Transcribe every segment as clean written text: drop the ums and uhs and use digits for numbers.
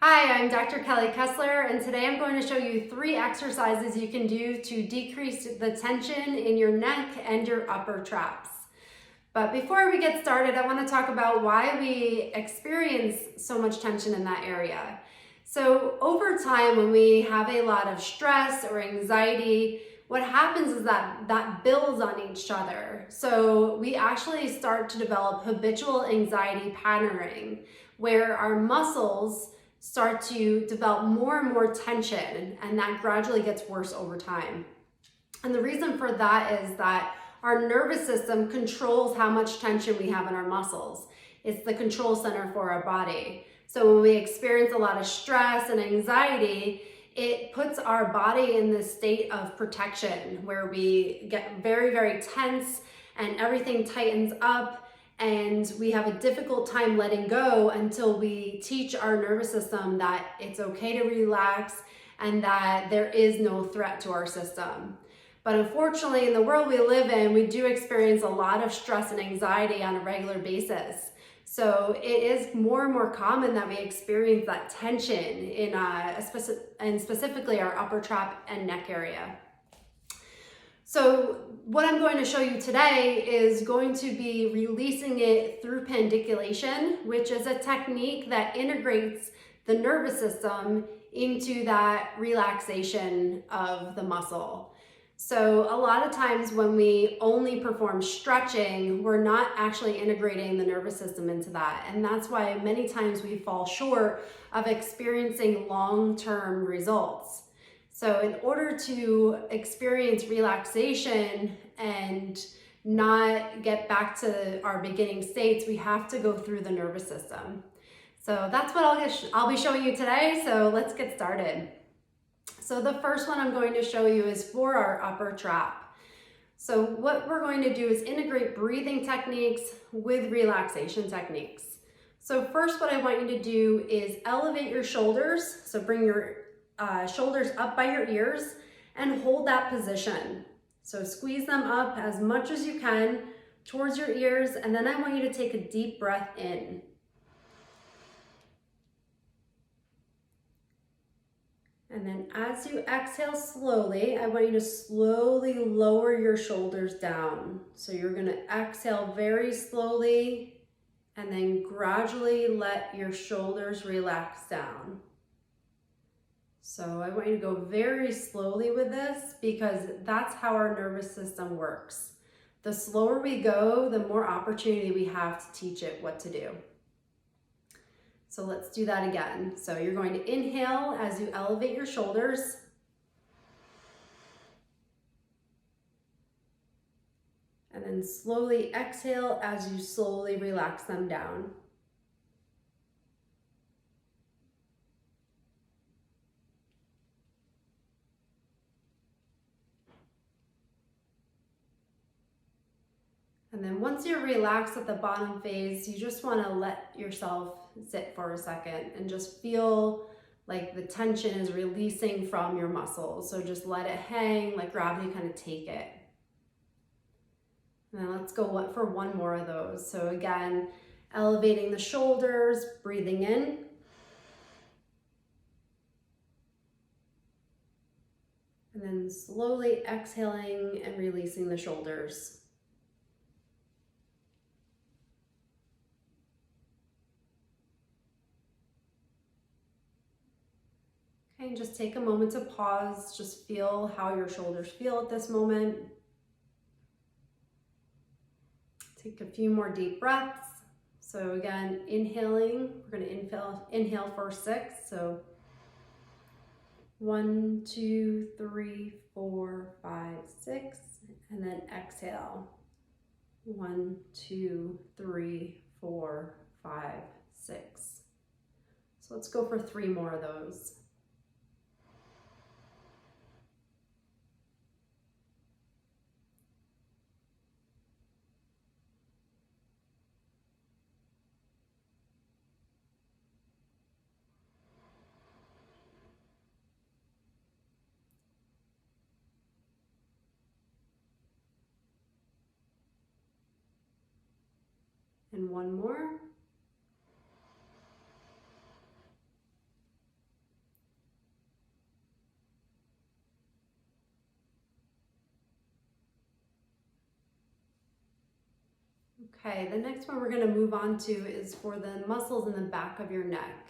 Hi, I'm Dr. Kelly Kessler, and today I'm going to show you 3 exercises you can do to decrease the tension in your neck and your upper traps. But before we get started, I want to talk about why we experience so much tension in that area. So over time, when we have a lot of stress or anxiety, what happens is that builds on each other. So we actually start to develop habitual anxiety patterning, where our muscles start to develop more and more tension, and that gradually gets worse over time. And the reason for that is that our nervous system controls how much tension we have in our muscles. It's the control center for our body. So when we experience a lot of stress and anxiety, it puts our body in this state of protection where we get very, very tense and everything tightens up, and we have a difficult time letting go until we teach our nervous system that it's okay to relax and that there is no threat to our system. But unfortunately, in the world we live in, we do experience a lot of stress and anxiety on a regular basis. So it is more and more common that we experience that tension in and specifically our upper trap and neck area. So what I'm going to show you today is going to be releasing it through pandiculation, which is a technique that integrates the nervous system into that relaxation of the muscle. So a lot of times when we only perform stretching, we're not actually integrating the nervous system into that. And that's why many times we fall short of experiencing long-term results. So in order to experience relaxation and not get back to our beginning states, we have to go through the nervous system. So that's what I'll be showing you today. So let's get started. So the first one I'm going to show you is for our upper trap. So what we're going to do is integrate breathing techniques with relaxation techniques. So first, what I want you to do is elevate your shoulders. So bring your shoulders up by your ears and hold that position. So squeeze them up as much as you can towards your ears, and then I want you to take a deep breath in. And then as you exhale slowly, I want you to slowly lower your shoulders down. So you're going to exhale very slowly and then gradually let your shoulders relax down. So I want you to go very slowly with this because that's how our nervous system works. The slower we go, the more opportunity we have to teach it what to do. So let's do that again. So you're going to inhale as you elevate your shoulders. And then slowly exhale as you slowly relax them down. And then once you're relaxed at the bottom phase, you just want to let yourself sit for a second and just feel like the tension is releasing from your muscles. So just let it hang, let gravity kind of take it. And then let's go for one more of those. So again, elevating the shoulders, breathing in. And then slowly exhaling and releasing the shoulders. And just take a moment to pause, just feel how your shoulders feel at this moment. Take a few more deep breaths. So again, inhaling, we're going to inhale for 6. So 1, 2, 3, 4, 5, 6, and then exhale. 1, 2, 3, 4, 5, 6. So let's go for 3 more of those. And one more. Okay, the next one we're going to move on to is for the muscles in the back of your neck.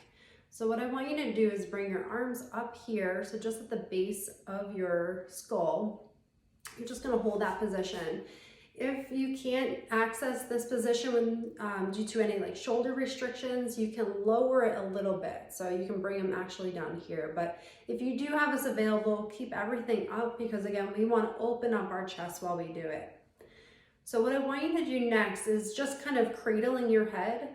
So what I want you to do is bring your arms up here, so just at the base of your skull. You're just going to hold that position. If you can't access this position due to any like shoulder restrictions, you can lower it a little bit. So you can bring them actually down here. But if you do have this available, keep everything up because again, we want to open up our chest while we do it. So what I want you to do next is just kind of cradling your head.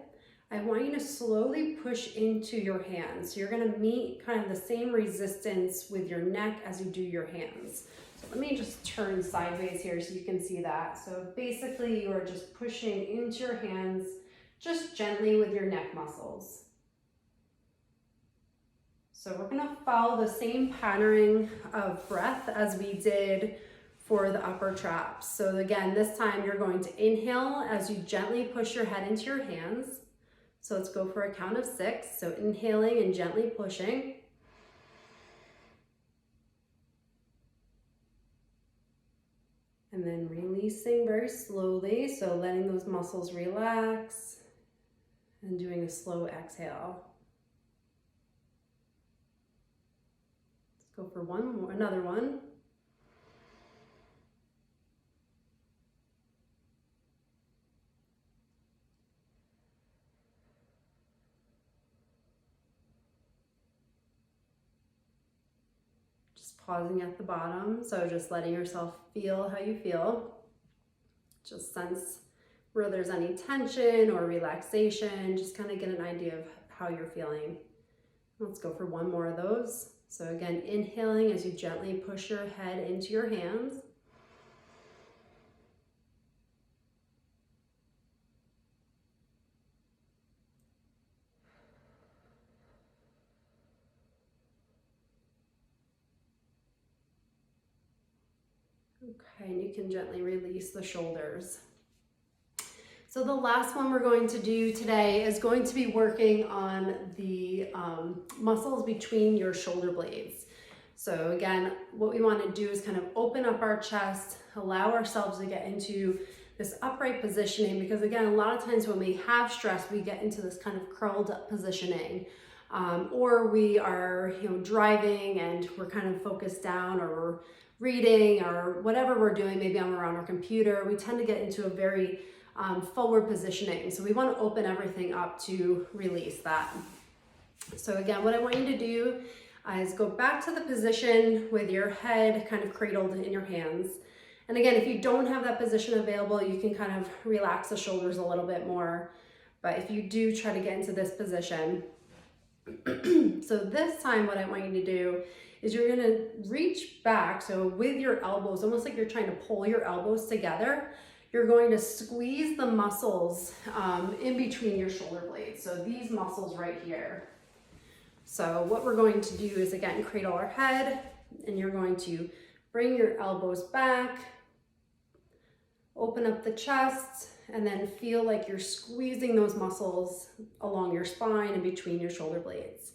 I want you to slowly push into your hands. So you're going to meet kind of the same resistance with your neck as you do your hands. So let me just turn sideways here so you can see that. So basically you are just pushing into your hands just gently with your neck muscles. So we're going to follow the same patterning of breath as we did for the upper traps. So again, this time you're going to inhale as you gently push your head into your hands. So let's go for a count of 6. So inhaling and gently pushing. And then releasing very slowly. So letting those muscles relax and doing a slow exhale. Let's go for one more, another one. Pausing at the bottom, so just letting yourself feel how you feel. Just sense where there's any tension or relaxation, just kind of get an idea of how you're feeling. Let's go for one more of those. So again, inhaling as you gently push your head into your hands. Okay, and you can gently release the shoulders. So the last one we're going to do today is going to be working on the muscles between your shoulder blades. So again, what we want to do is kind of open up our chest, allow ourselves to get into this upright positioning, because again, a lot of times when we have stress, we get into this kind of curled up positioning. Or we are, driving and we're kind of focused down, or we're reading, or whatever we're doing, maybe I'm around our computer, we tend to get into a very forward positioning. So we want to open everything up to release that. So again, what I want you to do is go back to the position with your head kind of cradled in your hands. And again, if you don't have that position available, you can kind of relax the shoulders a little bit more. But if you do, try to get into this position. So this time what I want you to do is you're going to reach back. So with your elbows, almost like you're trying to pull your elbows together, you're going to squeeze the muscles in between your shoulder blades. So these muscles right here. So what we're going to do is again, cradle our head, and you're going to bring your elbows back, open up the chest, and then feel like you're squeezing those muscles along your spine and between your shoulder blades.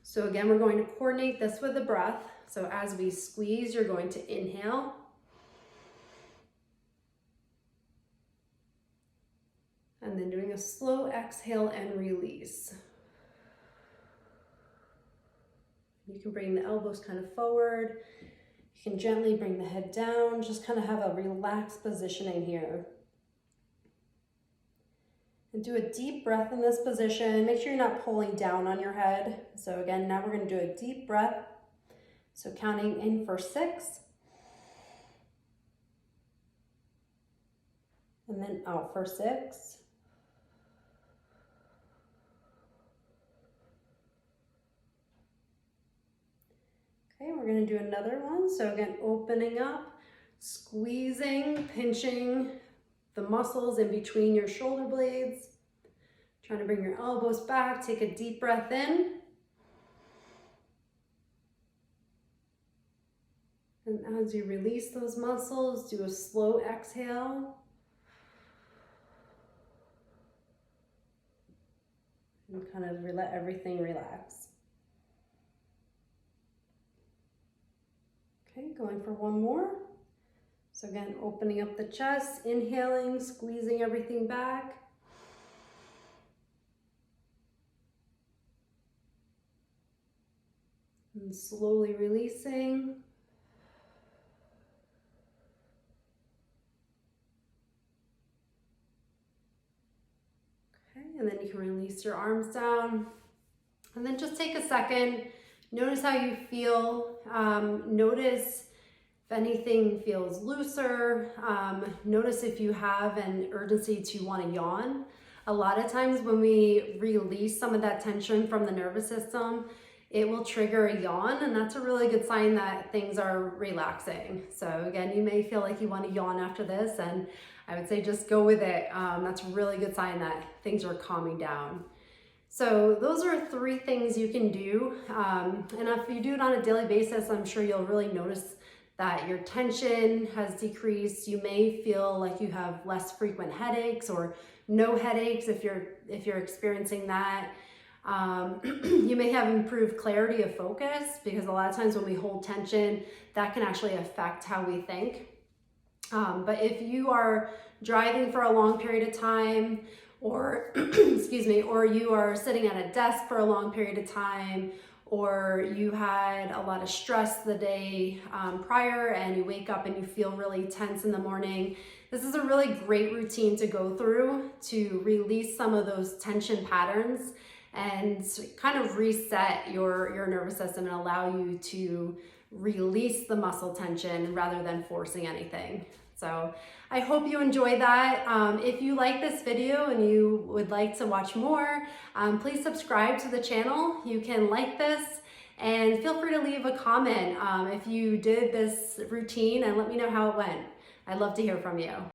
So again, we're going to coordinate this with the breath. So as we squeeze, you're going to inhale. And then doing a slow exhale and release. You can bring the elbows kind of forward. You can gently bring the head down, just kind of have a relaxed positioning here. And do a deep breath in this position. Make sure you're not pulling down on your head. So again, now we're going to do a deep breath. So counting in for 6. And then out for 6. Okay, we're going to do another one. So again, opening up, squeezing, pinching the muscles in between your shoulder blades. Trying to bring your elbows back. Take a deep breath in. And as you release those muscles, do a slow exhale. And kind of let everything relax. Okay, going for one more. So again, opening up the chest, inhaling, squeezing everything back. And slowly releasing. Okay, and then you can release your arms down. And then just take a second, notice how you feel. Notice if anything feels looser. Notice if you have an urgency to want to yawn. A lot of times when we release some of that tension from the nervous system, it will trigger a yawn, and that's a really good sign that things are relaxing. So again, you may feel like you want to yawn after this, and I would say just go with it. That's a really good sign that things are calming down. So those are 3 things you can do. And if you do it on a daily basis, I'm sure you'll really notice that your tension has decreased. You may feel like you have less frequent headaches or no headaches if you're experiencing that. You may have improved clarity of focus, because a lot of times when we hold tension, that can actually affect how we think. But if you are driving for a long period of time, or excuse me, or you are sitting at a desk for a long period of time, or you had a lot of stress the day prior and you wake up and you feel really tense in the morning, this is a really great routine to go through to release some of those tension patterns and kind of reset your nervous system and allow you to release the muscle tension rather than forcing anything. So I hope you enjoyed that. If you like this video and you would like to watch more, please subscribe to the channel. You can like this and feel free to leave a comment if you did this routine, and let me know how it went. I'd love to hear from you.